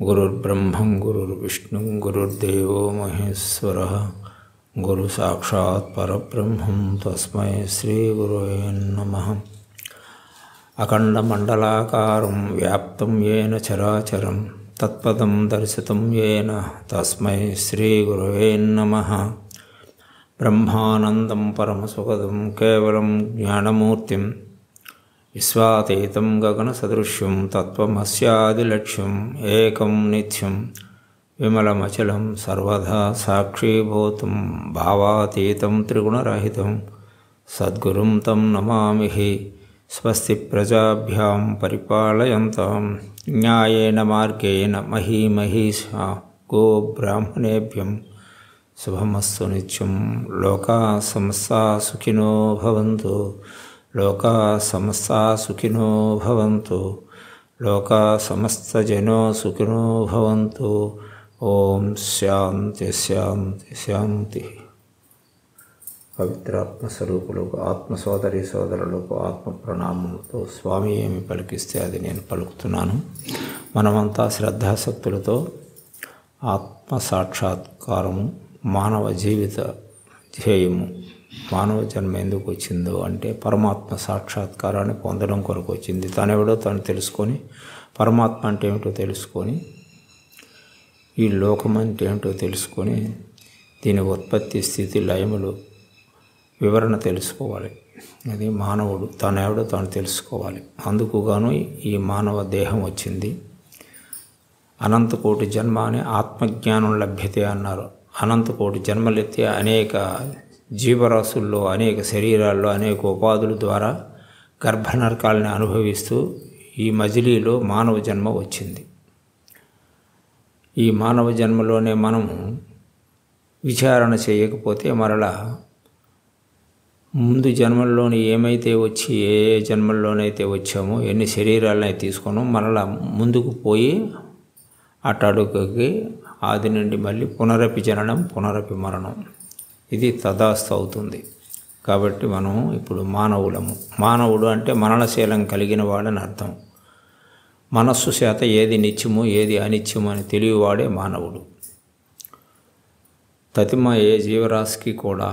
गुरुर्ब्रह्मं गुरुर्विष्णुं गुरुर्देवो महेश्वरः गुरु साक्षात् परब्रह्मं तस्मै श्री गुरुवे नमः। अखण्डमण्डलाकारं व्याप्तं येन चराचरं तत्पदं दर्शितं येन तस्मै श्री गुरुवे नमः। ब्रह्मानन्दं परमसुखदं केवलं ज्ञानमूर्तिं विश्वातीतं गगनसदृश्यं तत्त्वमस्यादिलक्ष्यम् एकं नित्यं विमलमचलं सर्वदा साक्षीभूतं भावातीतं त्रिगुणरहितं सद्गुरुं तं नमामि। स्वस्ति प्रजाभ्यां परिपालयन्तां न्यायेन मार्गेण महीमहीषा गोब्राह्मणेभ्यं शुभमस्तु नित्यं। लोकाः समस्ताः सुखिनो भवन्तु, लोकाः समस्ताः सुखिनो भवन्तु, लोकाः समस्तजनो सुखिनो भवन्तु। ओम शांति शांति शांति। పవిత్ర ఆత్మస్వరూపులకు ఆత్మ సోదరి సోదరులకు ఆత్మ ప్రణామములతో స్వామి ఏమి పలికిస్తే అది నేను పలుకుతున్నాను. మనమంతా శ్రద్ధాశక్తులతో ఆత్మ సాక్షాత్కారము మానవ జీవిత ధ్యేయము. మానవ జన్మ ఎందుకు వచ్చిందో అంటే పరమాత్మ సాక్షాత్కారాన్ని పొందడం కొరకు వచ్చింది. తనెవడో తను తెలుసుకొని, పరమాత్మ అంటే ఏమిటో తెలుసుకొని, ఈ లోకం అంటే ఏమిటో తెలుసుకొని, దీని ఉత్పత్తి స్థితి లయములు వివరణ తెలుసుకోవాలి. అది మానవుడు తనెవడో తాను తెలుసుకోవాలి. అందుకుగాను ఈ మానవ దేహం వచ్చింది. అనంతకోటి జన్మ అని ఆత్మజ్ఞానం లభ్యతే అన్నారు. అనంతకోటి జన్మలెత్తి అనేక జీవరాశుల్లో, అనేక శరీరాల్లో, అనేక ఉపాధుల ద్వారా గర్భనరకాలని అనుభవిస్తూ ఈ మజిలీలో మానవ జన్మ వచ్చింది. ఈ మానవ జన్మలోనే మనము విచారణ చేయకపోతే మరలా ముందు జన్మల్లోని ఏమైతే వచ్చి ఏ జన్మల్లోనైతే వచ్చామో, ఎన్ని శరీరాలనైతే తీసుకున్నామో మరలా ముందుకు పోయి అట్టడుగుకి ఆది నుండి మళ్ళీ పునరపి జననం పునరపి మరణం, ఇది తదాస్తు అవుతుంది. కాబట్టి మనం ఇప్పుడు మానవులము. మానవుడు అంటే మరణశీలం కలిగిన వాడని అర్థం. మనస్సు చేత ఏది నిత్యము ఏది అనిత్యము అని తెలియవాడే మానవుడు. తతిమ ఏ జీవరాశికి కూడా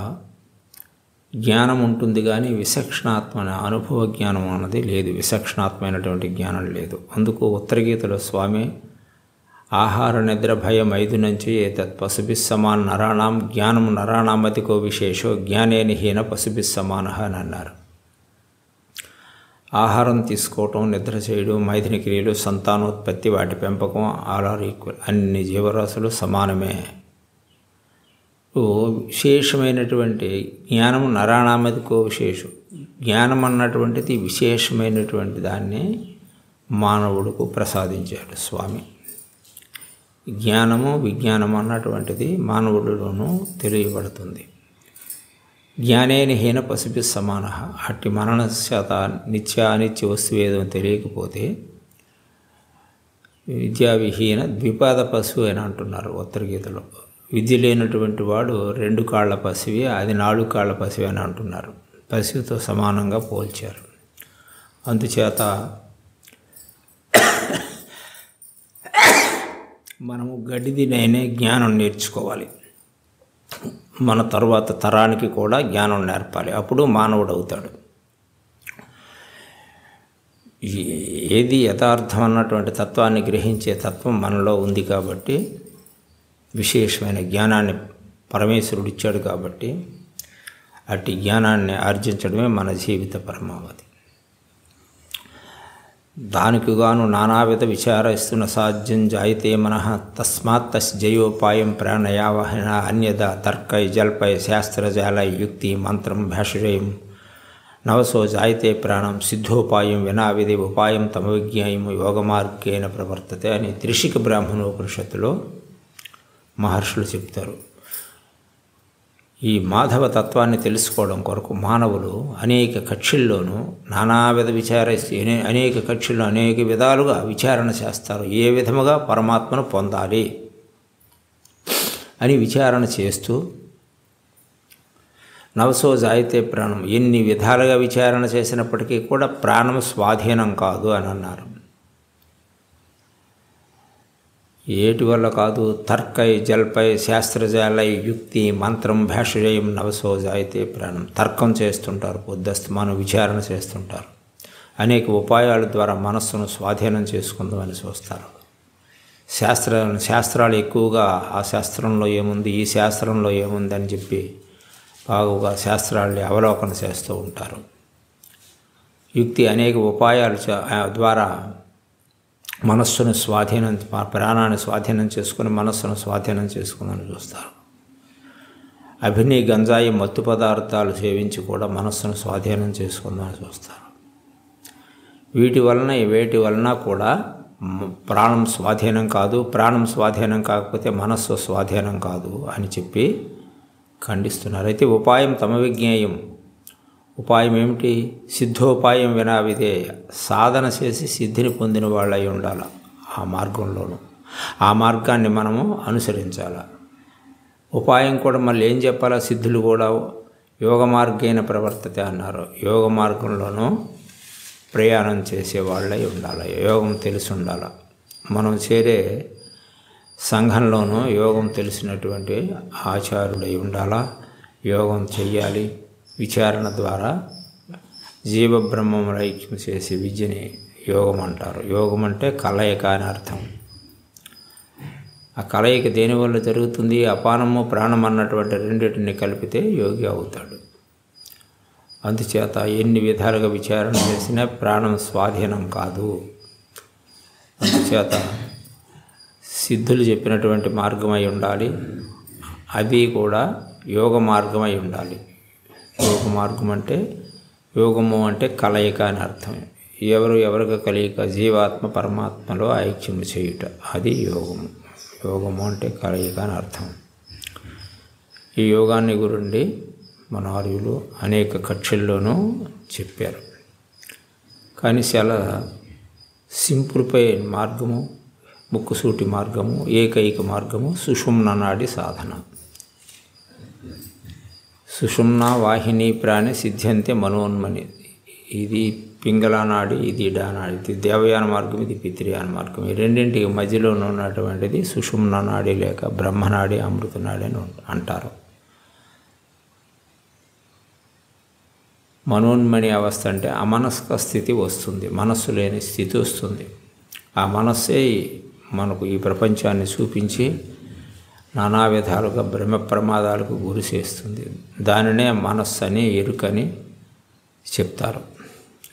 జ్ఞానం ఉంటుంది, కానీ విచక్షణాత్మ అనుభవ జ్ఞానం అన్నది లేదు. విచక్షణాత్మైనటువంటి జ్ఞానం లేదు. అందుకు ఉత్తరగీతలో స్వామి ఆహార నిద్ర భయం 5 నుంచి ఏతత్ పశుభిస్సమాన్ నరాణం జ్ఞానం నరాణామతికో విశేషో జ్ఞానేన హీన పశుభిస్సమాన అని అన్నారు. ఆహారం తీసుకోవటం, నిద్ర చేయడం, మైథున క్రియలు, సంతానోత్పత్తి, వాటి పెంపకం ఆల్ ఆర్ ఈక్వల్. అన్ని జీవరాశులు సమానమే. విశేషమైనటువంటి జ్ఞానము నరాణామతికో విశేషం. జ్ఞానం అన్నటువంటిది విశేషమైనటువంటి దాన్ని మానవుడికి ప్రసాదించాడు స్వామి. జ్ఞానము విజ్ఞానము అన్నటువంటిది మానవుడిలోనూ తెలియబడుతుంది. జ్ఞానేన హీన పశుభి సమాన. అట్టి మరణశాత నిత్య అనిత్య వస్తువేదో తెలియకపోతే విద్యావిహీన ద్విపాద పశువు అని అంటున్నారు ఉత్తరగీతలో. విద్య లేనటువంటి వాడు 2 కాళ్ళ పశువే, అది 4 కాళ్ళ పశువే అని అంటున్నారు. పశువుతో సమానంగా పోల్చారు. అందుచేత మనము గడ్డి తినైనే జ్ఞానం నేర్చుకోవాలి. మన తర్వాత తరానికి కూడా జ్ఞానం నేర్పాలి. అప్పుడు మానవుడు అవుతాడు. ఏది యథార్థం అన్నటువంటి తత్వాన్ని గ్రహించే తత్వం మనలో ఉంది కాబట్టి, విశేషమైన జ్ఞానాన్ని పరమేశ్వరుడు ఇచ్చాడు కాబట్టి, అట్టి జ్ఞానాన్ని ఆర్జించడమే మన జీవిత పరమావధి. దానికిగాను నానావిధ విచారస్తున్న సాధ్యం జాయితే మనః తస్మాత్ తస్జయోపాయం ప్రాణయావహన అన్యద తర్కై జల్పై శాస్త్రజాలై యుక్తి మంత్రం భాషయం నవసో జాయితే ప్రాణం సిద్ధోపాయం వినావిధి ఉపాయం తమ విజ్ఞాయం యోగమార్గేణ ప్రవర్తతే అని త్రిశిక బ్రాహ్మణోపనిషత్తులో మహర్షులు చెప్తారు. ఈ మాధవ తత్వాన్ని తెలుసుకోవడం కొరకు మానవులు అనేక కక్షల్లోనూ నానావిధ అనేక కక్షల్లో అనేక విధాలుగా విచారణ చేస్తారు. ఏ విధముగా పరమాత్మను పొందాలి అని విచారణ చేస్తూ నవసో జాయితే ప్రాణం ఎన్ని విధాలుగా విచారణ చేసినప్పటికీ కూడా ప్రాణం స్వాధీనం కాదు అని అన్నారు. ఏటి వల్ల కాదు? తర్కై జల్పై శాస్త్రజాలై యుక్తి మంత్రం భాషయం నవసో జాయితే ప్రాణం. తర్కం చేస్తుంటారు, పొద్దస్తమానం విచారణ చేస్తుంటారు, అనేక ఉపాయాల ద్వారా మనస్సును స్వాధీనం చేసుకుందామని చూస్తారు. శాస్త్రాలు ఎక్కువగా ఆ శాస్త్రంలో ఏముంది, ఈ శాస్త్రంలో ఏముంది అని చెప్పి బాగుగా శాస్త్రాలని అవలోకన చేస్తూ ఉంటారు. యుక్తి అనేక ఉపాయాల ద్వారా మనస్సును స్వాధీనం, ప్రాణాన్ని స్వాధీనం చేసుకుని మనస్సును స్వాధీనం చేసుకుందని చూస్తారు. అభినయ గంజాయి మత్తు పదార్థాలు సేవించి కూడా మనస్సును స్వాధీనం చేసుకుందని చూస్తారు. వేటి వలన కూడా ప్రాణం స్వాధీనం కాదు. ప్రాణం స్వాధీనం కాకపోతే మనస్సు స్వాధీనం కాదు అని చెప్పి ఖండిస్తున్నారు. అయితే ఉపాయం తమ విజ్ఞేయం. ఉపాయం ఏమిటి? సిద్ధోపాయం వినావిధేయ. సాధన చేసి సిద్ధిని పొందిన వాళ్ళై ఉండాలి. ఆ మార్గంలోనూ ఆ మార్గాన్ని మనము అనుసరించాలి. ఉపాయం కూడా మళ్ళీ ఏం చెప్పాలా? సిద్ధులు కూడా యోగ మార్గేణ ప్రవర్తతే అన్నారు. యోగ మార్గంలోనూ ప్రయాణం చేసే వాళ్ళై ఉండాలి. యోగం తెలిసి ఉండాలి. మనం చేరే సంఘంలోనూ యోగం తెలిసినటువంటి ఆచారులై ఉండాలా. యోగం చెయ్యాలి. విచారణ ద్వారా జీవబ్రహ్మముల ఐక్యం చేసే విద్యని యోగం అంటారు. యోగం అంటే కలయిక అని అర్థం. ఆ కలయిక దేనివల్ల జరుగుతుంది? అపానము ప్రాణం అన్నటువంటి రెండింటిని కలిపితే యోగి అవుతాడు. అందుచేత ఎన్ని విధాలుగా విచారణ చేసినా ప్రాణం స్వాధీనం కాదు. అందుచేత సిద్ధులు చెప్పినటువంటి మార్గమై ఉండాలి. అది కూడా యోగ మార్గమై ఉండాలి. యోగ మార్గం అంటే యోగము అంటే కలయిక అని అర్థం. ఎవరికి కలయిక? జీవాత్మ పరమాత్మలో ఐక్యము చేయుట, అది యోగము. యోగము అంటే కలయిక అని అర్థం. ఈ యోగాన్ని గురించి మన ఆర్యులు అనేక కక్షల్లోనూ చెప్పారు. కానీ చాలా సింపుల్పై మార్గము, ముక్కుసూటి మార్గము, ఏకైక మార్గము సుషుమ్న నాడి సాధన. సుషుమ్న వాహిని ప్రాణి సిద్ధ్యంతే మనోన్మని. ఇది పింగళ నాడి, ఇది ఇడానాడి. ఇది దేవయాన మార్గం, ఇది పితృయాన మార్గం. ఈ రెండింటికి మధ్యలో ఉన్నటువంటిది సుషుమ్న నాడి లేక బ్రహ్మనాడి, అమృతనాడి అని అంటారు. మనోన్మని అవస్థ అంటే అమనస్క స్థితి వస్తుంది, మనస్సు లేని స్థితి వస్తుంది. ఆ మనస్సే మనకు ఈ ప్రపంచాన్ని చూపించి నానా విధాలుగా బ్రహ్మ ప్రమాదాలకు గురి చేస్తుంది. దానినే మనస్సు అని, ఎరుకని చెప్తారు.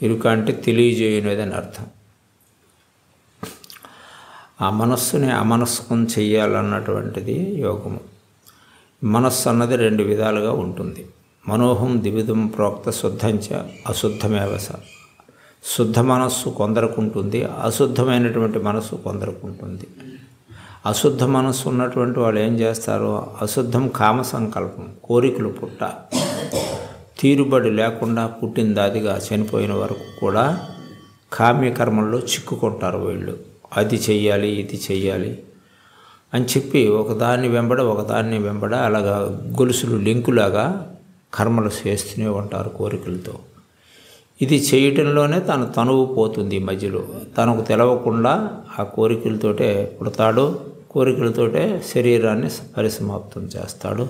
ఎరుక అంటే తెలియజేయనేదని అర్థం. ఆ మనస్సుని అమనస్కం చెయ్యాలన్నటువంటిది యోగము. మనస్సు అన్నది రెండు విధాలుగా ఉంటుంది. మనోహం ద్విధం ప్రోక్త శుద్ధంచ అశుద్ధమేవస. శుద్ధ మనస్సు కొందరకు ఉంటుంది, అశుద్ధమైనటువంటి మనస్సు కొందరకు ఉంటుంది. అశుద్ధ మనస్సు ఉన్నటువంటి వాళ్ళు ఏం చేస్తారు? అశుద్ధం కామ సంకల్పం, కోరికలు పుట్ట, తీరుబడి లేకుండా పుట్టిన దాదిగా చనిపోయిన వరకు కూడా కామ్యకర్మల్లో చిక్కుకుంటారు వీళ్ళు. అది చెయ్యాలి, ఇది చెయ్యాలి అని చెప్పి ఒకదాన్ని వెంబడ అలాగా గొలుసులు లింకులాగా కర్మలు చేస్తూనే ఉంటారు కోరికలతో. ఇది చేయటంలోనే తన తనువు పోతుంది. మధ్యలో తనకు తెలవకుండా ఆ కోరికలతోటే పుడతాడు, కోరికలతోటే శరీరాన్ని పరిసమాప్తం చేస్తాడు,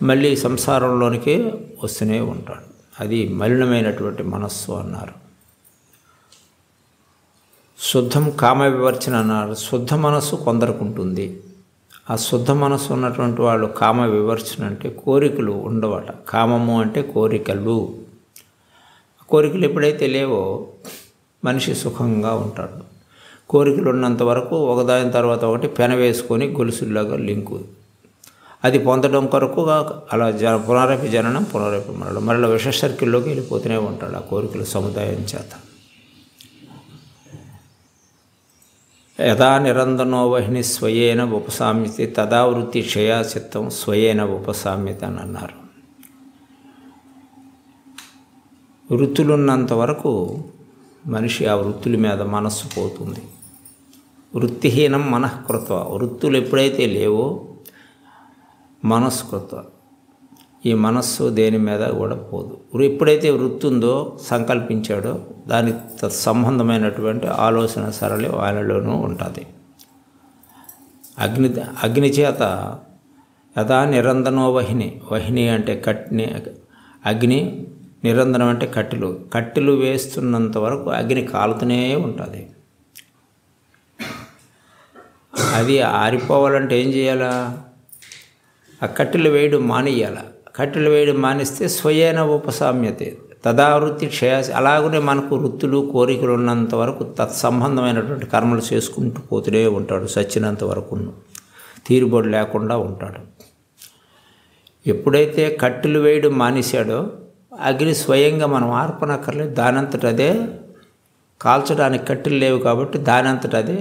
మళ్ళీ సంసారంలోనికి వస్తూనే ఉంటాడు. అది మలినమైనటువంటి మనస్సు అన్నారు. శుద్ధం కామ వివర్చన అన్నారు. శుద్ధ మనస్సు కొందరికి ఉంటుంది. ఆ శుద్ధ మనస్సు ఉన్నటువంటి వాళ్ళు కామ వివర్చన అంటే కోరికలు ఉండవట. కామము అంటే కోరికలు. కోరికలు ఎప్పుడైతే లేవో మనిషి సుఖంగా ఉంటాడు. కోరికలు ఉన్నంత వరకు ఒకదాని తర్వాత ఒకటి పెనవేసుకొని గొలుసుల్లాగా లింకు, అది పొందడం కొరకు అలా పునరపి జననం పునరపి మరణం, మరలా విష సర్కిల్లోకి వెళ్ళిపోతూనే ఉంటాడు ఆ కోరికల సముదాయం చేత. యథా నిరందనో వహిని స్వయేన ఉపసామ్యతి తదా వృత్తి క్షయా చిత్తం స్వయేన ఉపసామ్యత అని అన్నారు. వృత్తులున్నంత వరకు మనిషి ఆ వృత్తుల మీద మనస్సు పోతుంది. వృత్తిహీనం మనఃకృత్వ, వృత్తులు ఎప్పుడైతే లేవో మనస్కృత్వ, ఈ మనస్సు దేని మీద కూడా పోదు. ఎప్పుడైతే వృత్తి ఉందో సంకల్పించాడో దానికి సంబంధమైనటువంటి ఆలోచన సరళి వాళ్ళలోనూ ఉంటుంది. అగ్ని చేత యథా నిరందనో వహిని, వహిని అంటే కట్ని, అగ్ని, నిరందనం అంటే కట్టెలు వేస్తున్నంత వరకు అగ్ని కాలుతూనే ఉంటుంది. అది ఆరిపోవాలంటే ఏం చేయాలా? ఆ కట్టెలు వేయడం మానేయాల. కట్టెలు వేయడం మానేస్తే స్వయేన ఉపసామ్యతే తదావృత్తి క్షయాసి. అలాగనే మనకు వృత్తులు కోరికలు ఉన్నంత వరకు తత్సంబంధమైనటువంటి కర్మలు చేసుకుంటూ పోతూనే ఉంటాడు. చచ్చినంత వరకు తీరుబడి లేకుండా ఉంటాడు. ఎప్పుడైతే కట్టెలు వేయడం మానేశాడో అగ్ని స్వయంగా మనం ఆర్పనక్కర్లేదు, దానంతట అదే కాల్చడానికి కట్టెలు లేవు కాబట్టి దానంతట అదే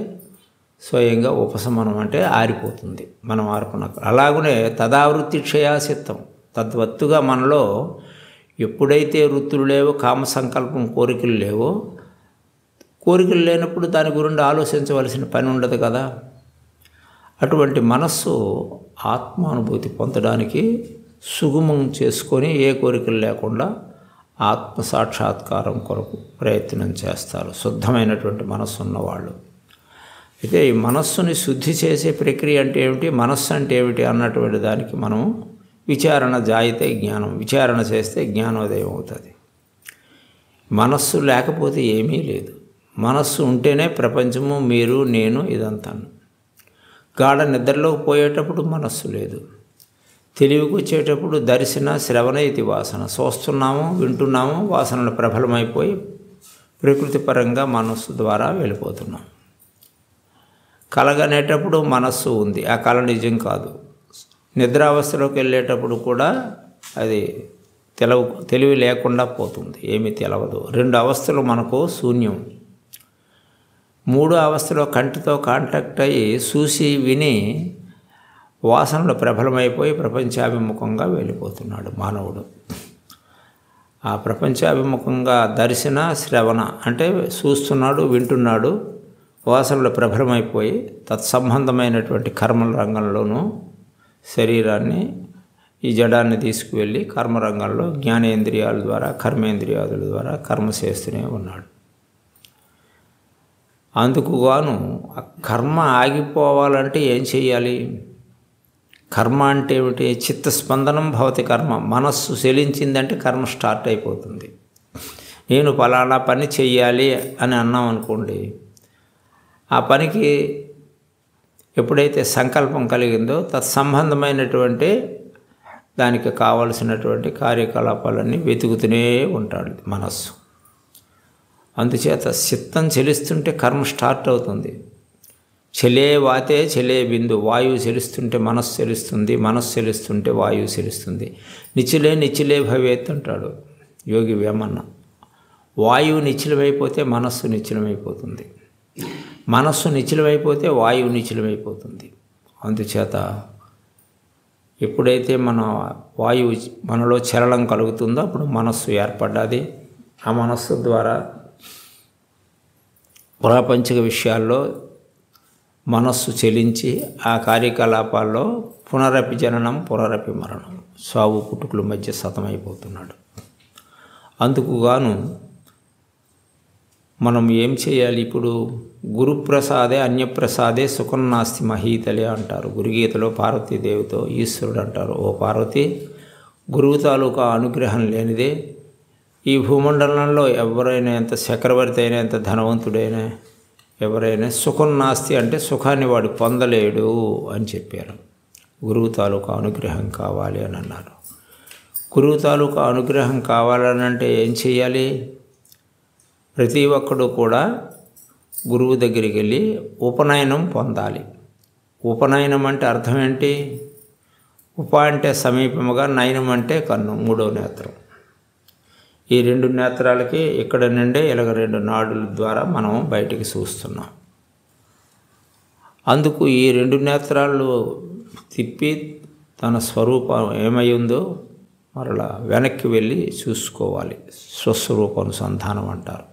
స్వయంగా ఉపశమనం అంటే ఆరిపోతుంది, మనం ఆర్పనక్కర్లేదు. అలాగనే తదావృత్తి క్షయాసిత్తం, తద్వత్తుగా మనలో ఎప్పుడైతే వృత్తులు లేవో, కామ సంకల్పం కోరికలు లేవో, కోరికలు లేనప్పుడు దాని గురించి ఆలోచించవలసిన పని ఉండదు కదా. అటువంటి మనస్సు ఆత్మానుభూతి పొందడానికి సుగమం చేసుకొని ఏ కోరికలు లేకుండా ఆత్మ సాక్షాత్కారం కొరకు ప్రయత్నం చేస్తారు శుద్ధమైనటువంటి మనస్సు ఉన్నవాళ్ళు. అయితే ఈ మనస్సుని శుద్ధి చేసే ప్రక్రియ అంటే ఏమిటి, మనస్సు అంటే ఏమిటి అన్నటువంటి దానికి మనం విచారణ జాయితే జ్ఞానం, విచారణ చేస్తే జ్ఞానోదయం అవుతుంది. మనస్సు లేకపోతే ఏమీ లేదు. మనస్సు ఉంటేనే ప్రపంచము, మీరు, నేను, ఇదంతాను. గాఢ నిద్రలోకి పోయేటప్పుడు మనస్సు లేదు. తెలివికి వచ్చేటప్పుడు దర్శన శ్రవణ ఇది వాసన, చూస్తున్నాము, వింటున్నాము, వాసనలు ప్రబలమైపోయి ప్రకృతి పరంగా మనస్సు ద్వారా వెళ్ళిపోతున్నాం. కలగనేటప్పుడు మనస్సు ఉంది, ఆ కళ నిజం కాదు. నిద్రావస్థలోకి వెళ్ళేటప్పుడు కూడా అది తెలివి లేకుండా పోతుంది, ఏమీ తెలవదు. 2 అవస్థలు మనకు శూన్యం. 3వ అవస్థలో కంటితో కాంటాక్ట్ అయ్యి చూసి విని వాసనలు ప్రబలమైపోయి ప్రపంచాభిముఖంగా వెళ్ళిపోతున్నాడు మానవుడు. ఆ ప్రపంచాభిముఖంగా దర్శన శ్రవణ అంటే చూస్తున్నాడు, వింటున్నాడు, వాసనలు ప్రబలమైపోయి తత్సంబంధమైనటువంటి కర్మల రంగంలోనూ శరీరాన్ని, ఈ జడాన్ని తీసుకువెళ్ళి కర్మరంగంలో జ్ఞానేంద్రియాల ద్వారా, కర్మేంద్రియాదుల ద్వారా కర్మ చేస్తూనే ఉన్నాడు. అందుకు గాను ఆ కర్మ ఆగిపోవాలంటే ఏం చేయాలి? కర్మ అంటే ఏమిటి? చిత్తస్పందనం భవతి కర్మ. మనస్సు చెలించిందంటే కర్మ స్టార్ట్ అయిపోతుంది. నేను ఫలానా పని చెయ్యాలి అని అన్నాం అనుకోండి, ఆ పనికి ఎప్పుడైతే సంకల్పం కలిగిందో తత్సంబంధమైనటువంటి దానికి కావలసినటువంటి కార్యకలాపాలన్నీ వెతుకుతూనే ఉంటాడు మనస్సు. అందుచేత చిత్తం చెలిస్తుంటే కర్మ స్టార్ట్ అవుతుంది. చెలే వాతే చెలే బిందు, వాయువు చెలిస్తుంటే మనస్సు చెలుస్తుంది, మనస్సు చెలుస్తుంటే వాయువు చెలుస్తుంది. నిచ్చిలే భవేత్ అంటాడు యోగి వేమన్న. వాయువు నిశ్చలమైపోతే మనస్సు నిశ్చలమైపోతుంది, మనస్సు నిశ్చలమైపోతే వాయువు నిశ్చలమైపోతుంది. అందుచేత ఎప్పుడైతే మన వాయువు మనలో చలనం కలుగుతుందో అప్పుడు మనస్సు ఏర్పడ్డది. ఆ మనస్సు ద్వారా ప్రాపంచిక విషయాల్లో మనస్సు చెలించి ఆ కార్యకలాపాల్లో పునరపి జననం పునరపి మరణం, సావు పుట్టుకుల మధ్య సతమైపోతున్నాడు. అందుకు గాను మనం ఏం చేయాలి? ఇప్పుడు గురుప్రసాదే అన్యప్రసాదే సుఖం నాస్తి మహీతలే అంటారు. గురుగీతలో పార్వతీదేవితో ఈశ్వరుడు అంటారు, ఓ పార్వతి, గురువు తాలూకా అనుగ్రహం లేనిదే ఈ భూమండలంలో ఎవరైనా, ఎంత చక్రవర్తి అయినా, ఎంత ధనవంతుడైనా, ఎవరైనా సుఖం నాస్తి అంటే సుఖాన్ని వాడు పొందలేడు అని చెప్పారు. గురువు తాలూకా అనుగ్రహం కావాలి అని అన్నారు. గురువు తాలూకా అనుగ్రహం కావాలని అంటే ఏం చేయాలి? ప్రతి ఒక్కడు కూడా గురువు దగ్గరికి వెళ్ళి ఉపనయనం పొందాలి. ఉపనయనం అంటే అర్థం ఏంటి? ఉప అంటే సమీపముగా, నయనం అంటే కన్ను, మూడో నేత్రం. ఈ రెండు నేత్రాలకి ఇక్కడ నుండే ఇలాగ రెండు నాడుల ద్వారా మనం బయటికి చూస్తున్నాం. అందుకు ఈ రెండు నేత్రాలు తిప్పి తన స్వరూపం ఏమై ఉందో మరలా వెనక్కి వెళ్ళి చూసుకోవాలి. స్వస్వరూపానుసంధానం అంటారు.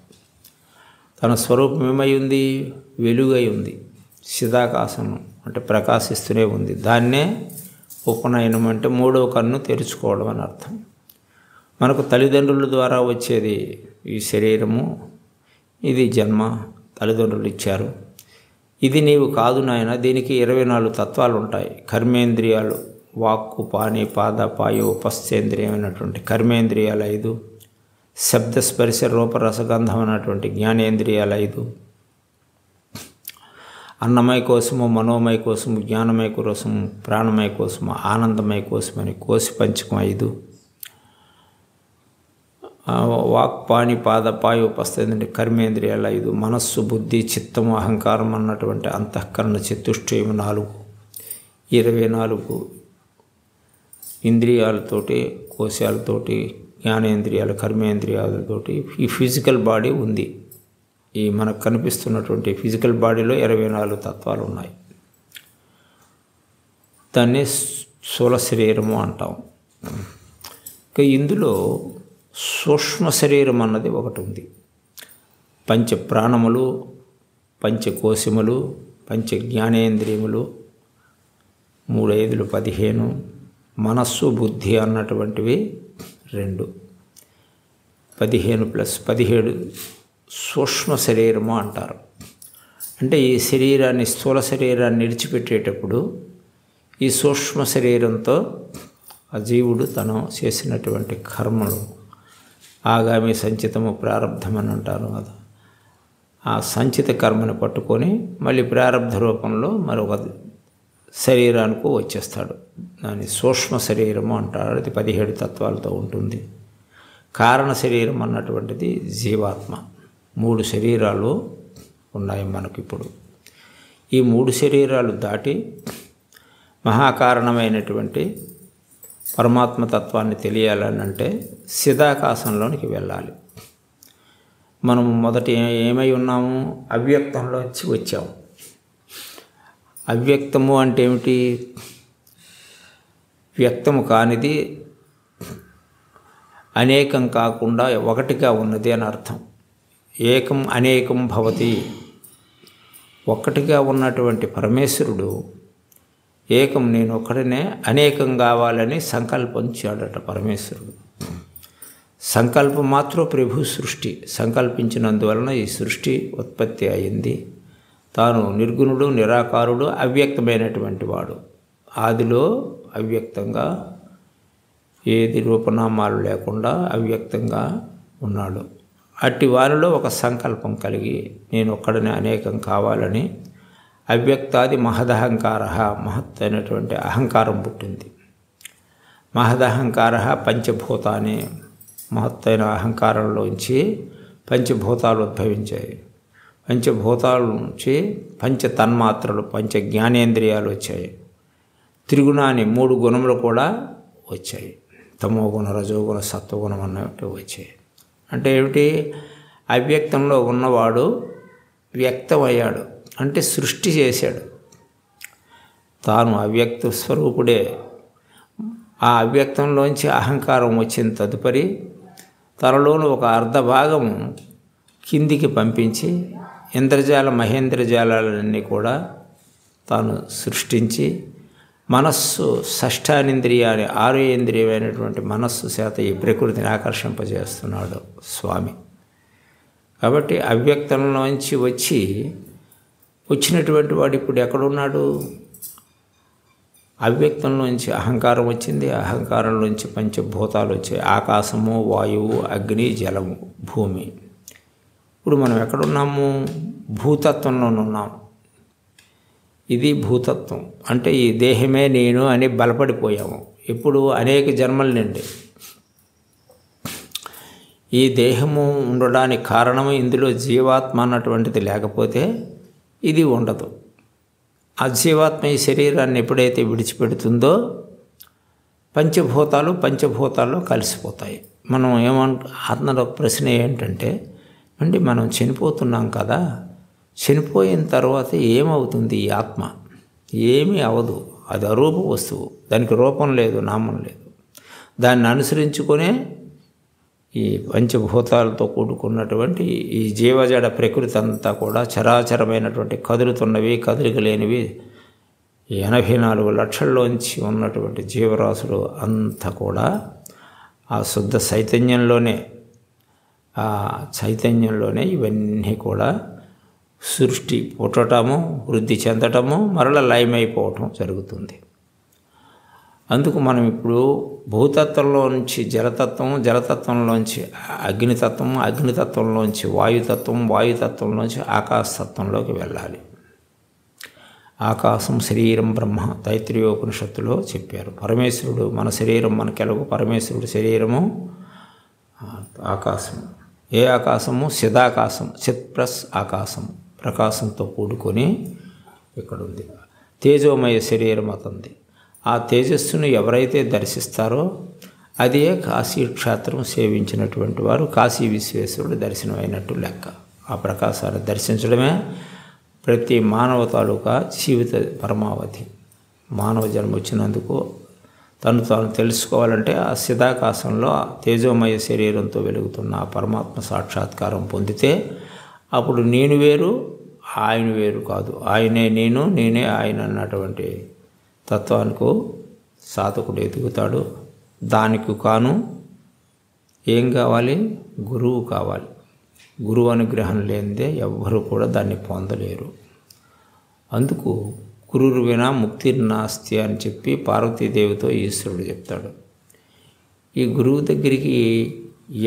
తన స్వరూపం ఏమై ఉంది? వెలుగై ఉంది. చిదాకాశం అంటే ప్రకాశిస్తూనే ఉంది. దాన్నే ఉపనయనం అంటే మూడవ కన్ను తెరుచుకోవడం అని అర్థం. మనకు తల్లిదండ్రుల ద్వారా వచ్చేది ఈ శరీరము, ఇది జన్మ, తల్లిదండ్రులు ఇచ్చారు. ఇది నీవు కాదు నాయన. దీనికి 24 తత్వాలు ఉంటాయి. కర్మేంద్రియాలు, వాక్కు, పాని, పాద, పాయు, ఉపస్థేంద్రియం అయినటువంటి కర్మేంద్రియాలు 5, శబ్ద స్పర్శ రూప రసగంధం అన్నటువంటి జ్ఞానేంద్రియాలు 5, అన్నమయ కోసము, మనోమయ కోసము, జ్ఞానమయ కోసము, ప్రాణమయ కోసము, ఆనందమయ కోసమని కోసి పంచకం 5, వాక్, పాని, పాద, పాయు, ఉపస్థేంద్రియ కర్మేంద్రియాలు 5, మనస్సు, బుద్ధి, చిత్తము, అహంకారం అన్నటువంటి అంతఃకరణ చతుష్టయము 4, 24 ఇంద్రియాలతోటి, కోశాలతోటి, జ్ఞానేంద్రియాలు, కర్మేంద్రియాలతోటి ఈ ఫిజికల్ బాడీ ఉంది. ఈ మనకు కనిపిస్తున్నటువంటి ఫిజికల్ బాడీలో 24 తత్వాలు ఉన్నాయి. దాన్ని స్థూల శరీరము అంటాం. ఇక ఇందులో సూక్ష్మ శరీరం అన్నది ఒకటి ఉంది. పంచ ప్రాణములు, పంచకోశములు, పంచ జ్ఞానేంద్రియములు, 3 5 15, మనస్సు, బుద్ధి అన్నటువంటివి 2, 15 + 17 సూక్ష్మ శరీరము అంటారు. అంటే ఈ శరీరాన్ని, స్థూల శరీరాన్ని విడిచిపెట్టేటప్పుడు ఈ సూక్ష్మ శరీరంతో ఆ జీవుడు తను చేసినటువంటి కర్మలు, ఆగామి సంచితము ప్రారంధం అని అంటారు కదా, ఆ సంచిత కర్మను పట్టుకొని మళ్ళీ ప్రారంధ రూపంలో మరొక శరీరానికి వచ్చేస్తాడు. దాన్ని సూక్ష్మ శరీరము అంటారు. అది 17 తత్వాలతో ఉంటుంది. కారణ శరీరం అన్నటువంటిది జీవాత్మ. 3 శరీరాలు ఉన్నాయి మనకిప్పుడు. ఈ 3 శరీరాలు దాటి మహాకారణమైనటువంటి పరమాత్మ తత్వాన్ని తెలియాలని అంటే చిదాకాశంలోనికి వెళ్ళాలి. మనం మొదట ఏమై ఉన్నాము? అవ్యక్తంలోంచి వచ్చాము. అవ్యక్తము అంటే ఏమిటి? వ్యక్తము కానిది, అనేకం కాకుండా ఒకటిగా ఉన్నది అని అర్థం. ఏకం అనేకం భవతి. ఒక్కటిగా ఉన్నటువంటి పరమేశ్వరుడు ఏకం, నేను ఒక్కడనే అనేకం కావాలని సంకల్పించాడట పరమేశ్వరుడు. సంకల్పం మాత్రం ప్రభు సృష్టి. సంకల్పించినందువలన ఈ సృష్టి ఉత్పత్తి అయింది. తాను నిర్గుణుడు, నిరాకారుడు, అవ్యక్తమైనటువంటి వాడు. ఆదిలో అవ్యక్తంగా, ఏది రూపనామాలు లేకుండా అవ్యక్తంగా ఉన్నాడు. అట్టి వారిలో ఒక సంకల్పం కలిగి నేను ఒక్కడనే అనేకం కావాలని అవ్యక్తాది మహదహంకార, మహత్ అయినటువంటి అహంకారం పుట్టింది. మహదహంకార పంచభూతాన్ని, మహత్తైన అహంకారంలోంచి పంచభూతాలు ఉద్భవించాయి. పంచభూతాల నుంచి పంచ తన్మాత్రలు, పంచ జ్ఞానేంద్రియాలు వచ్చాయి. త్రిగుణాన్ని 3 గుణములు కూడా వచ్చాయి. తమోగుణ, రజోగుణ, సత్వగుణం అన్నట్టు వచ్చాయి. అంటే ఏమిటి? అవ్యక్తంలో ఉన్నవాడు వ్యక్తమయ్యాడు, అంటే సృష్టి చేశాడు. తాను అవ్యక్త స్వరూపుడే. ఆ అవ్యక్తంలోంచి అహంకారం వచ్చిన తదుపరి తనలోని ఒక అర్ధభాగం కిందికి పంపించి ఇంద్రజాల మహేంద్రజాలన్నీ కూడా తాను సృష్టించి మనస్సు, షష్ఠానింద్రియాన్ని, 6వ ఇంద్రియమైనటువంటి మనస్సు చేత ఈ ప్రకృతిని ఆకర్షింపజేస్తున్నాడు స్వామి. కాబట్టి అవ్యక్తంలోంచి వచ్చినటువంటి వాడు ఇప్పుడు ఎక్కడున్నాడు? అవ్యక్తంలోంచి అహంకారం వచ్చింది. అహంకారంలోంచి పంచభూతాలు వచ్చాయి. ఆకాశము, వాయువు, అగ్ని, జలము, భూమి. ఇప్పుడు మనం ఎక్కడున్నాము? భూతత్వంలో ఉన్నాము. ఇది భూతత్వం. అంటే ఈ దేహమే నేను అని బలపడిపోయాము. ఇప్పుడు అనేక జన్మల నుండి ఈ దేహము ఉండడానికి కారణము ఇందులో జీవాత్మ అన్నటువంటిది లేకపోతే ఇది ఉండదు. ఆ జీవాత్మ ఈ శరీరాన్ని ఎప్పుడైతే విడిచిపెడుతుందో పంచభూతాల్లో కలిసిపోతాయి. మనం ఆత్మలో ప్రశ్న ఏంటంటే, అంటే మనం చనిపోతున్నాం కదా, చనిపోయిన తర్వాత ఏమవుతుంది ఈ ఆత్మ? ఏమీ అవదు. అది అరూప వస్తువు, దానికి రూపం లేదు, నామం లేదు. దాన్ని అనుసరించుకునే ఈ పంచభూతాలతో కూడుకున్నటువంటి ఈ జీవజడ ప్రకృతి అంతా కూడా చరాచరమైనటువంటి కదులుతున్నవి, కదలిక లేనివి 84 లక్షల్లోంచి ఉన్నటువంటి జీవరాశులు అంతా కూడా ఆ శుద్ధ చైతన్యంలోనే ఇవన్నీ కూడా సృష్టి పుట్టటము, వృద్ధి చెందటము, మరల లయమైపోవటం జరుగుతుంది. అందుకు మనం ఇప్పుడు భూతత్వంలో నుంచి జలతత్వం, జలతత్వంలోంచి అగ్నితత్వం, అగ్నితత్వంలోంచి వాయుతత్వం, వాయుతత్వంలోంచి ఆకాశతత్వంలోకి వెళ్ళాలి. ఆకాశం శరీరం బ్రహ్మ తైత్రీయోపనిషత్తులో చెప్పారు. పరమేశ్వరుడు మన శరీరం మనకెలగు, పరమేశ్వరుడు శరీరము ఆకాశం. ఏ ఆకాశము? చిదాకాశం. చిత్ ప్లస్ ఆకాశం, ప్రకాశంతో కూడుకొని ఇక్కడ ఉంది. తేజోమయ శరీరం అతంది. ఆ తేజస్సును ఎవరైతే దర్శిస్తారో అదే కాశీక్షేత్రం సేవించినటువంటి వారు కాశీ విశ్వేశ్వరుడు దర్శనం అయినట్టు లెక్క. ఆ ప్రకాశాన్ని దర్శించడమే ప్రతి మానవ తాలూకా జీవిత పరమావధి. మానవ జన్మ వచ్చినందుకు తాను తెలుసుకోవాలంటే ఆ సిదాకాశంలో ఆ తేజోమయ శరీరంతో వెలుగుతున్న ఆ పరమాత్మ సాక్షాత్కారం పొందితే అప్పుడు నేను వేరు, ఆయన వేరు కాదు, ఆయనే నేను, నేనే ఆయన అన్నటువంటి తత్వానికి సాధకుడు ఎదుగుతాడు. దానికి కాను ఏం కావాలి? గురువు కావాలి. గురువు అనుగ్రహం లేనిదే ఎవ్వరూ కూడా దాన్ని పొందలేరు. అందుకు గురువు వినా ముక్తిర్నాస్తి అని చెప్పి పార్వతీదేవితో ఈశ్వరుడు చెప్తాడు. ఈ గురువు దగ్గరికి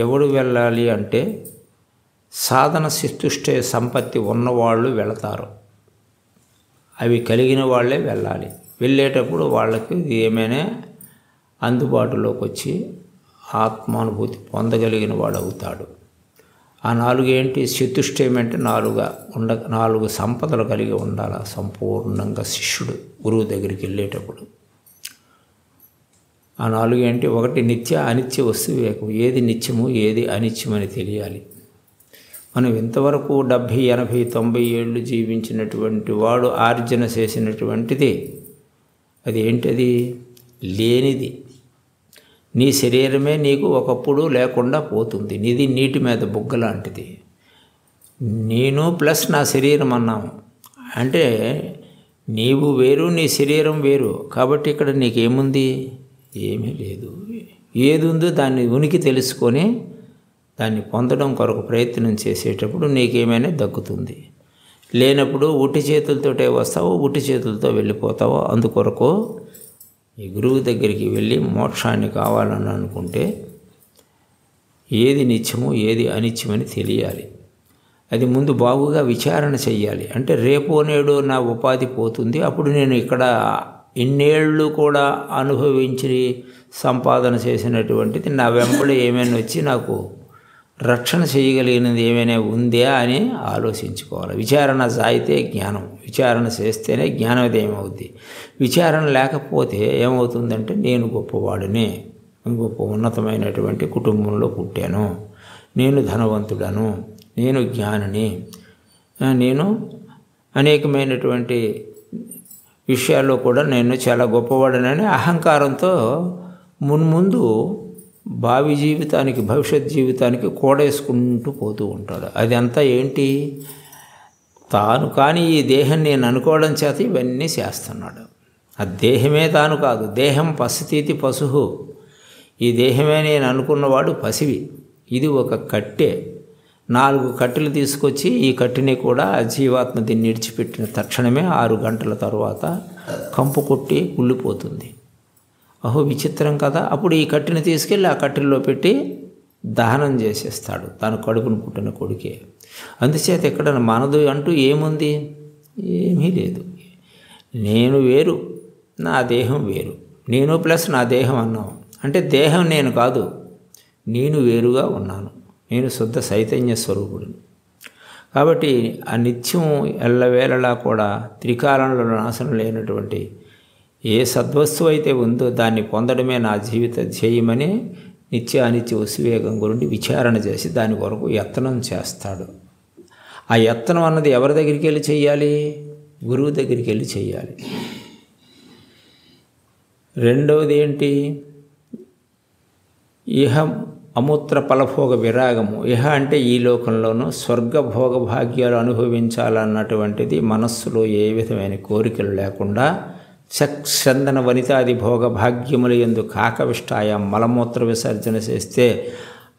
ఎవడు వెళ్ళాలి అంటే సాధన శిస్తుష్టే సంపత్తి ఉన్నవాళ్ళు వెళతారు. అవి కలిగిన వాళ్ళే వెళ్ళాలి. వెళ్ళేటప్పుడు వాళ్ళకి ఏమైనా అందుబాటులోకి వచ్చి ఆత్మానుభూతి పొందగలిగిన వాడు అవుతాడు. ఆ 4 ఏంటి? చతుష్టయం అంటే 4 సంపదలు కలిగి ఉండాలి సంపూర్ణంగా శిష్యుడు గురువు దగ్గరికి వెళ్ళేటప్పుడు. ఆ 4 ఏంటి? 1 నిత్య అనిత్య వస్తు వివేకం. ఏది నిత్యము, ఏది అనిత్యమని తెలియాలి. మనం ఇంతవరకు 70, 80, 90 ఏళ్ళు జీవించినటువంటి వాడు ఆర్జన చేసినటువంటిది అది ఏంటది? లేనిది. నీ శరీరమే నీకు ఒకప్పుడు లేకుండా పోతుంది. నీది నీటి మీద బుగ్గ లాంటిది. నేను ప్లస్ నా శరీరం అన్నాము అంటే నీవు వేరు, నీ శరీరం వేరు. కాబట్టి ఇక్కడ నీకేముంది? ఏమీ లేదు. ఏది ఉందో దాన్ని ఉనికి తెలుసుకొని దాన్ని పొందడం కొరకు ప్రయత్నం చేసేటప్పుడు నీకేమైనా దక్కుతుంది. లేనప్పుడు ఉట్టి చేతులతోటే వస్తావో, ఉట్టి చేతులతో వెళ్ళిపోతావో. అందుకొరకు ఈ గురువు దగ్గరికి వెళ్ళి మోక్షాన్ని కావాలని అనుకుంటే ఏది నిత్యము, ఏది అనిత్యమని తెలియాలి. అది ముందు బాగుగా విచారణ చెయ్యాలి. అంటే రేపో నేడో నా ఉపాధి పోతుంది, అప్పుడు నేను ఇక్కడ ఇన్నేళ్ళు కూడా అనుభవించి సంపాదన చేసినటువంటిది నా వెంబడి ఏమైనా వచ్చి నాకు రక్షణ చేయగలిగినది ఏమైనా ఉందా అని ఆలోచించుకోవాలి. విచారణ సాగితే జ్ఞానం, విచారణ చేస్తేనే జ్ఞానోదయం అవుద్ది. విచారణ లేకపోతే ఏమవుతుందంటే నేను గొప్పవాడిని, గొప్ప ఉన్నతమైనటువంటి కుటుంబంలో పుట్టాను, నేను ధనవంతుడను, నేను జ్ఞానిని, నేను అనేకమైనటువంటి విషయాల్లో కూడా నేను చాలా గొప్పవాడినని అహంకారంతో మున్ముందు భావి జీవితానికి, భవిష్యత్ జీవితానికి కూడేసుకుంటూ పోతూ ఉంటాడు. అది అంతా ఏంటి? తాను కానీ ఈ దేహం నేను అనుకోవడం చేత ఇవన్నీ చేస్తున్నాడు. ఆ దేహమే తాను కాదు. దేహం పసితీతి పశువు. ఈ దేహమే నేను అనుకున్నవాడు పసివి. ఇది ఒక కట్టె. 4 కట్టెలు తీసుకొచ్చి ఈ కట్టెని కూడా జీవాత్మ దీన్ని విడిచిపెట్టిన తక్షణమే 6 గంటల తర్వాత కంపు కొట్టి కుళ్ళిపోతుంది. అహో విచిత్రం కదా. అప్పుడు ఈ కట్టెని తీసుకెళ్ళి ఆ కట్టెల్లో పెట్టి దహనం చేసేస్తాడు తన కడుపును పుట్టిన కొడుకే. అందుచేత ఇక్కడ మనదు అంటూ ఏముంది? ఏమీ లేదు. నేను వేరు, నా దేహం వేరు. నేను ప్లస్ నా దేహం అన్నాం అంటే దేహం నేను కాదు, నేను వేరుగా ఉన్నాను. నేను శుద్ధ చైతన్య స్వరూపుడిని. కాబట్టి ఆ నిత్యం ఎల్లవేళలా కూడా త్రికాలంలో నాశనం లేనటువంటి ఏ సద్వస్తువు అయితే ఉందో దాన్ని పొందడమే నా జీవిత ధ్యేయమని నిత్య అనిత్య ఉసివేగం గురించి విచారణ చేసి దాని కొరకు యత్నం చేస్తాడు. ఆ యత్నం అన్నది ఎవరి దగ్గరికి వెళ్ళి చేయాలి? గురువు దగ్గరికి వెళ్ళి చేయాలి. రెండవది ఏంటి? ఇహ అమూత్ర ఫలభోగ విరాగము. ఇహ అంటే ఈ లోకంలోనూ స్వర్గ భోగ భాగ్యాలు అనుభవించాలన్నటువంటిది మనస్సులో ఏ విధమైన కోరికలు లేకుండా చందన వనితాది భోగ భాగ్యముల యందు కాకవిష్టాయ మలమూత్ర విసర్జన చేస్తే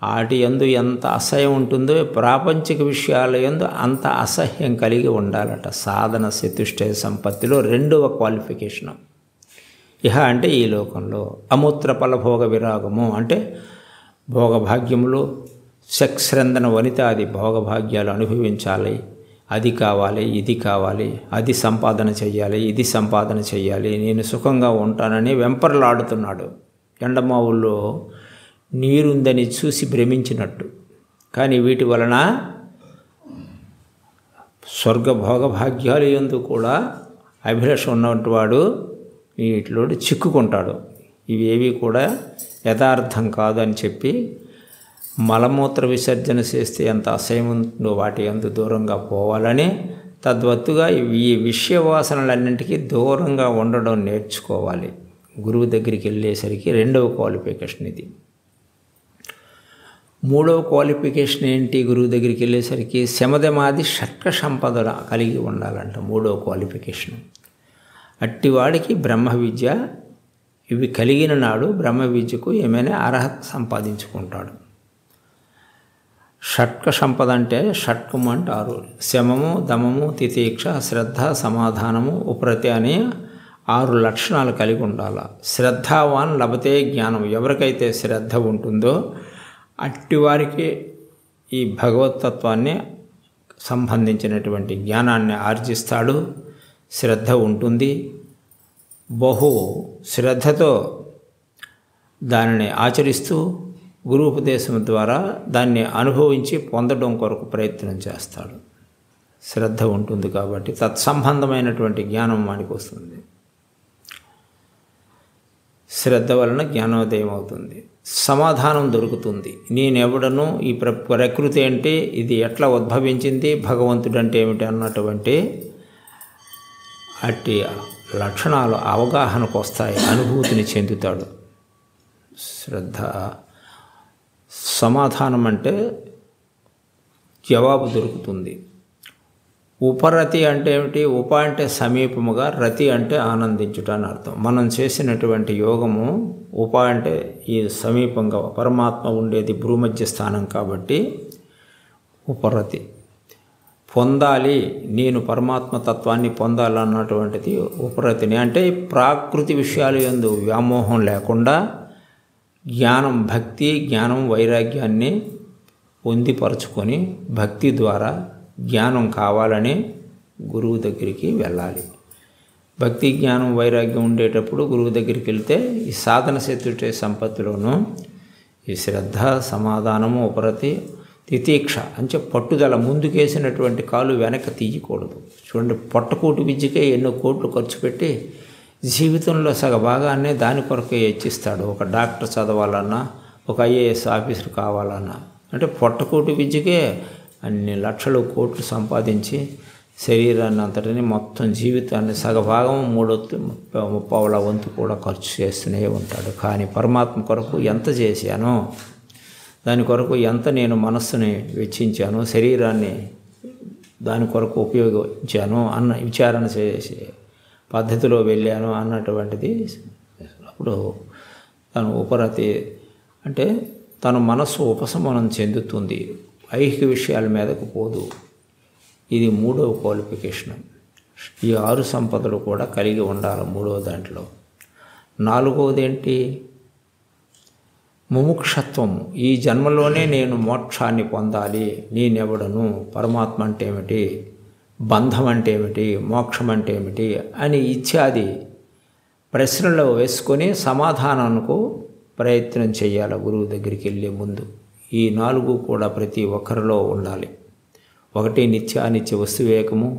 వాటి యందు ఎంత అసహ్యం ఉంటుందో ప్రాపంచిక విషయాల యందు అంత అసహ్యం కలిగి ఉండాలట. సాధన చతుష్టయ సంపత్తిలో రెండవ క్వాలిఫికేషన్. ఇహ అంటే ఈ లోకంలో, అమూత్ర ఫలభోగ విరాగము అంటే భోగభాగ్యములు చందన వనితాది భోగభాగ్యాలు అనుభవించాలి. అది కావాలి, ఇది కావాలి, అది సంపాదన చెయ్యాలి, ఇది సంపాదన చెయ్యాలి, నేను సుఖంగా ఉంటానని వెంపర్లాడుతున్నాడు. ఎండమావుల్లో నీరుందని చూసి భ్రమించినట్టు. కానీ వీటి వలన స్వర్గ భోగభాగ్యాలు యందు కూడా అభిలాష ఉన్నటువంటి వాడు వీటిలో చిక్కుకుంటాడు. ఇవేవి కూడా యథార్థం కాదని చెప్పి మలమూత్ర విసర్జన చేస్తే ఎంత అసహ్యం ఉందో వాటి అందు దూరంగా పోవాలని తద్వత్తుగా ఈ విషయవాసనలన్నింటికీ దూరంగా ఉండడం నేర్చుకోవాలి. గురువు దగ్గరికి వెళ్ళేసరికి రెండవ క్వాలిఫికేషన్ ఇది. మూడవ క్వాలిఫికేషన్ ఏంటి? గురువు దగ్గరికి వెళ్ళేసరికి శమదమాది షట్క సంపదల కలిగి ఉండాలంట. మూడవ క్వాలిఫికేషన్. అట్టివాడికి బ్రహ్మ విద్య ఇవి కలిగిన నాడు బ్రహ్మ విద్యకు ఏమైనా అర్హత సంపాదించుకుంటాడు. షట్క సంపద అంటే షట్కము అంటే 6: శమము, దమము, తితీక్ష, శ్రద్ధ, సమాధానము, ఉపరతి అనే 6 లక్షణాలు కలిగి ఉండాలి. శ్రద్ధావాన్ లభతే జ్ఞానం. ఎవరికైతే శ్రద్ధ ఉంటుందో అట్టివారికి ఈ భగవతత్వాన్ని సంబంధించినటువంటి జ్ఞానాన్ని ఆర్జిస్తాడు. శ్రద్ధ ఉంటుంది. బహు శ్రద్ధతో దానిని ఆచరిస్తూ గురూపదేశం ద్వారా దాన్ని అనుభవించి పొందడం కొరకు ప్రయత్నం చేస్తాడు. శ్రద్ధ ఉంటుంది కాబట్టి తత్సంబంధమైనటువంటి జ్ఞానం వానికి వస్తుంది. శ్రద్ధ వలన జ్ఞానోదయం అవుతుంది. సమాధానం దొరుకుతుంది. నేనెవడను, ఈ ప్రకృతి అంటే ఇది ఎట్లా ఉద్భవించింది, భగవంతుడు అంటే ఏమిటి అన్నటువంటి అట్టి లక్షణాలు అవగాహనకు వస్తాయి. అనుభూతిని చెందుతాడు. శ్రద్ధ. సమాధానం అంటే జవాబు దొరుకుతుంది. ఉపరతి అంటే ఏమిటి? ఉప అంటే సమీపముగా, రతి అంటే ఆనందించుట అని అర్థం. మనం చేసినటువంటి యోగము ఉప అంటే ఈ సమీపంగా పరమాత్మ ఉండేది భూమధ్య స్థానం కాబట్టి ఉపరతి. పొందాలి, నేను పరమాత్మ తత్వాన్ని పొందాలన్నటువంటిది ఉపరతిని. అంటే ప్రాకృతి విషయాలు యందు వ్యామోహం లేకుండా జ్ఞానం, భక్తి, జ్ఞానం, వైరాగ్యాన్ని పొందిపరుచుకొని భక్తి ద్వారా జ్ఞానం కావాలని గురువు దగ్గరికి వెళ్ళాలి. భక్తి, జ్ఞానం, వైరాగ్యం ఉండేటప్పుడు గురువు దగ్గరికి వెళ్తే ఈ సాధన చతుష్టయ సంపత్తిలోనూ ఈ శ్రద్ధ, సమాధానము, ఉపరతి, తితీక్ష అంటే పట్టుదల. ముందుకేసినటువంటి కాలు వెనక్కి తీయకూడదు. చూడండి, పొట్టకూటి విద్యకే ఎన్నో కోట్లు ఖర్చు పెట్టి జీవితంలో సగ భాగాన్నే దాని కొరకే హెచ్చిస్తాడు. ఒక డాక్టర్ చదవాలన్నా, ఒక ఐఏఎస్ ఆఫీసర్ కావాలన్నా, అంటే పొట్టకూటి విద్యకే అన్ని లక్షలు కోట్లు సంపాదించి శరీరాన్ని అంతటిని మొత్తం జీవితాన్ని సగభాగం 3/3 వంతు కూడా ఖర్చు చేస్తూనే ఉంటాడు. కానీ పరమాత్మ కొరకు ఎంత చేశానో, దాని కొరకు ఎంత నేను మనస్సుని వెచ్చించాను, శరీరాన్ని దాని కొరకు ఉపయోగించాను అన్న విచారణ చేసే పద్ధతిలో వెళ్ళాను అన్నటువంటిది. అప్పుడు తను ఉపరతి అంటే తన మనస్సు ఉపశమనం చెందుతుంది, ఐహిక విషయాల మీదకు పోదు. ఇది మూడవ క్వాలిఫికేషన్. ఈ 6 సంపదలు కూడా కలిగి ఉండాలి మూడవ దాంట్లో. నాలుగవది ఏంటి? ముముక్షత్వము. ఈ జన్మలోనే నేను మోక్షాన్ని పొందాలి, నేనెవడను, పరమాత్మ అంటే ఏమిటి, బంధం అంటే ఏమిటి, మోక్షం అంటే ఏమిటి అని ఇత్యాది ప్రశ్నలు వేసుకొని సమాధానానికి ప్రయత్నం చేయాలి గురువు దగ్గరికి వెళ్ళే ముందు. ఈ 4 కూడా ప్రతి ఒక్కరిలో ఉండాలి. 1 నిత్యానిత్య వస్తువేకము,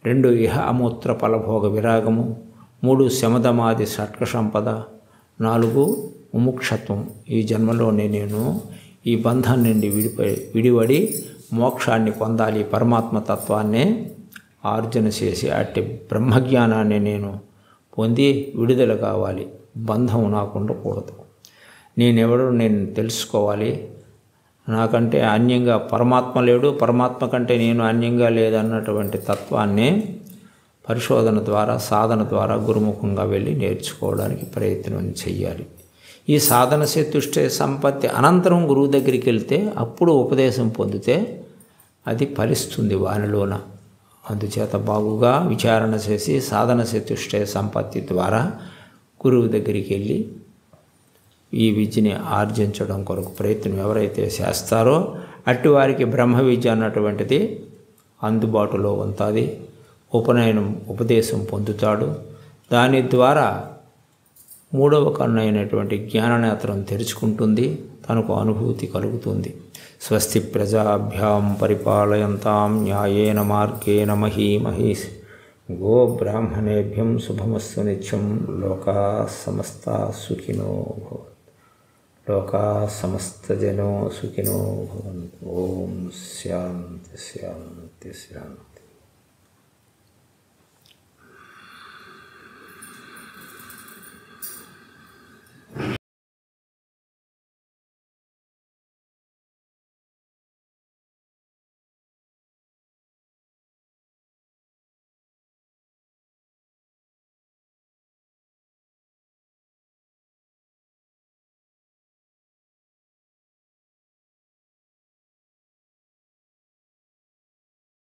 2 ఇహ అమూత్ర ఫలభోగ విరాగము, 3 శమదమాది షట్క సంపద, 4 ముముక్షత్వం. ఈ జన్మలోనే నేను ఈ బంధం నుండి విడివడి మోక్షాన్ని పొందాలి, పరమాత్మ తత్వాన్నే ఆర్జన చేసి అట్టి బ్రహ్మజ్ఞానాన్ని నేను పొంది విడుదల కావాలి. బంధం నాకు ఉండకూడదు. నేనెవడో నేను తెలుసుకోవాలి. నాకంటే అన్యంగా పరమాత్మ లేడు, పరమాత్మ కంటే నేను అన్యంగా లేదన్నటువంటి తత్వాన్ని పరిశోధన ద్వారా, సాధన ద్వారా గురుముఖంగా వెళ్ళి నేర్చుకోవడానికి ప్రయత్నం చెయ్యాలి. ఈ సాధన చతుష్టే సంపత్తి అనంతరం గురువు దగ్గరికి వెళ్తే అప్పుడు ఉపదేశం పొందితే అది ఫలిస్తుంది వానిలోన. అందుచేత బాగుగా విచారణ చేసి సాధన చతుష్టే సంపత్తి ద్వారా గురువు దగ్గరికి వెళ్ళి ఈ విద్యని ఆర్జించడం కొరకు ప్రయత్నం ఎవరైతే చేస్తారో అట్టి వారికి బ్రహ్మ విద్య అన్నటువంటిది అందుబాటులో ఉంటుంది. ఉపనయనం ఉపదేశం పొందుతాడు. దాని ద్వారా 3వ కన్ను అయినటువంటి జ్ఞాననేత్రం తెరుచుకుంటుంది, తనకు అనుభూతి కలుగుతుంది. స్వస్తి ప్రజాభ్యాం పరిపాలయంతాం న్యాయేన మార్గేణ మహీమహీష్ గో బ్రాహ్మణేభ్యం శుభమస్తు నిత్యం. లోకా సమస్తా సుఖినో భవంతు. లోకా సమస్తజనో సుఖినో భవంతు. ఓం శాంతి శాంతి శాంతి.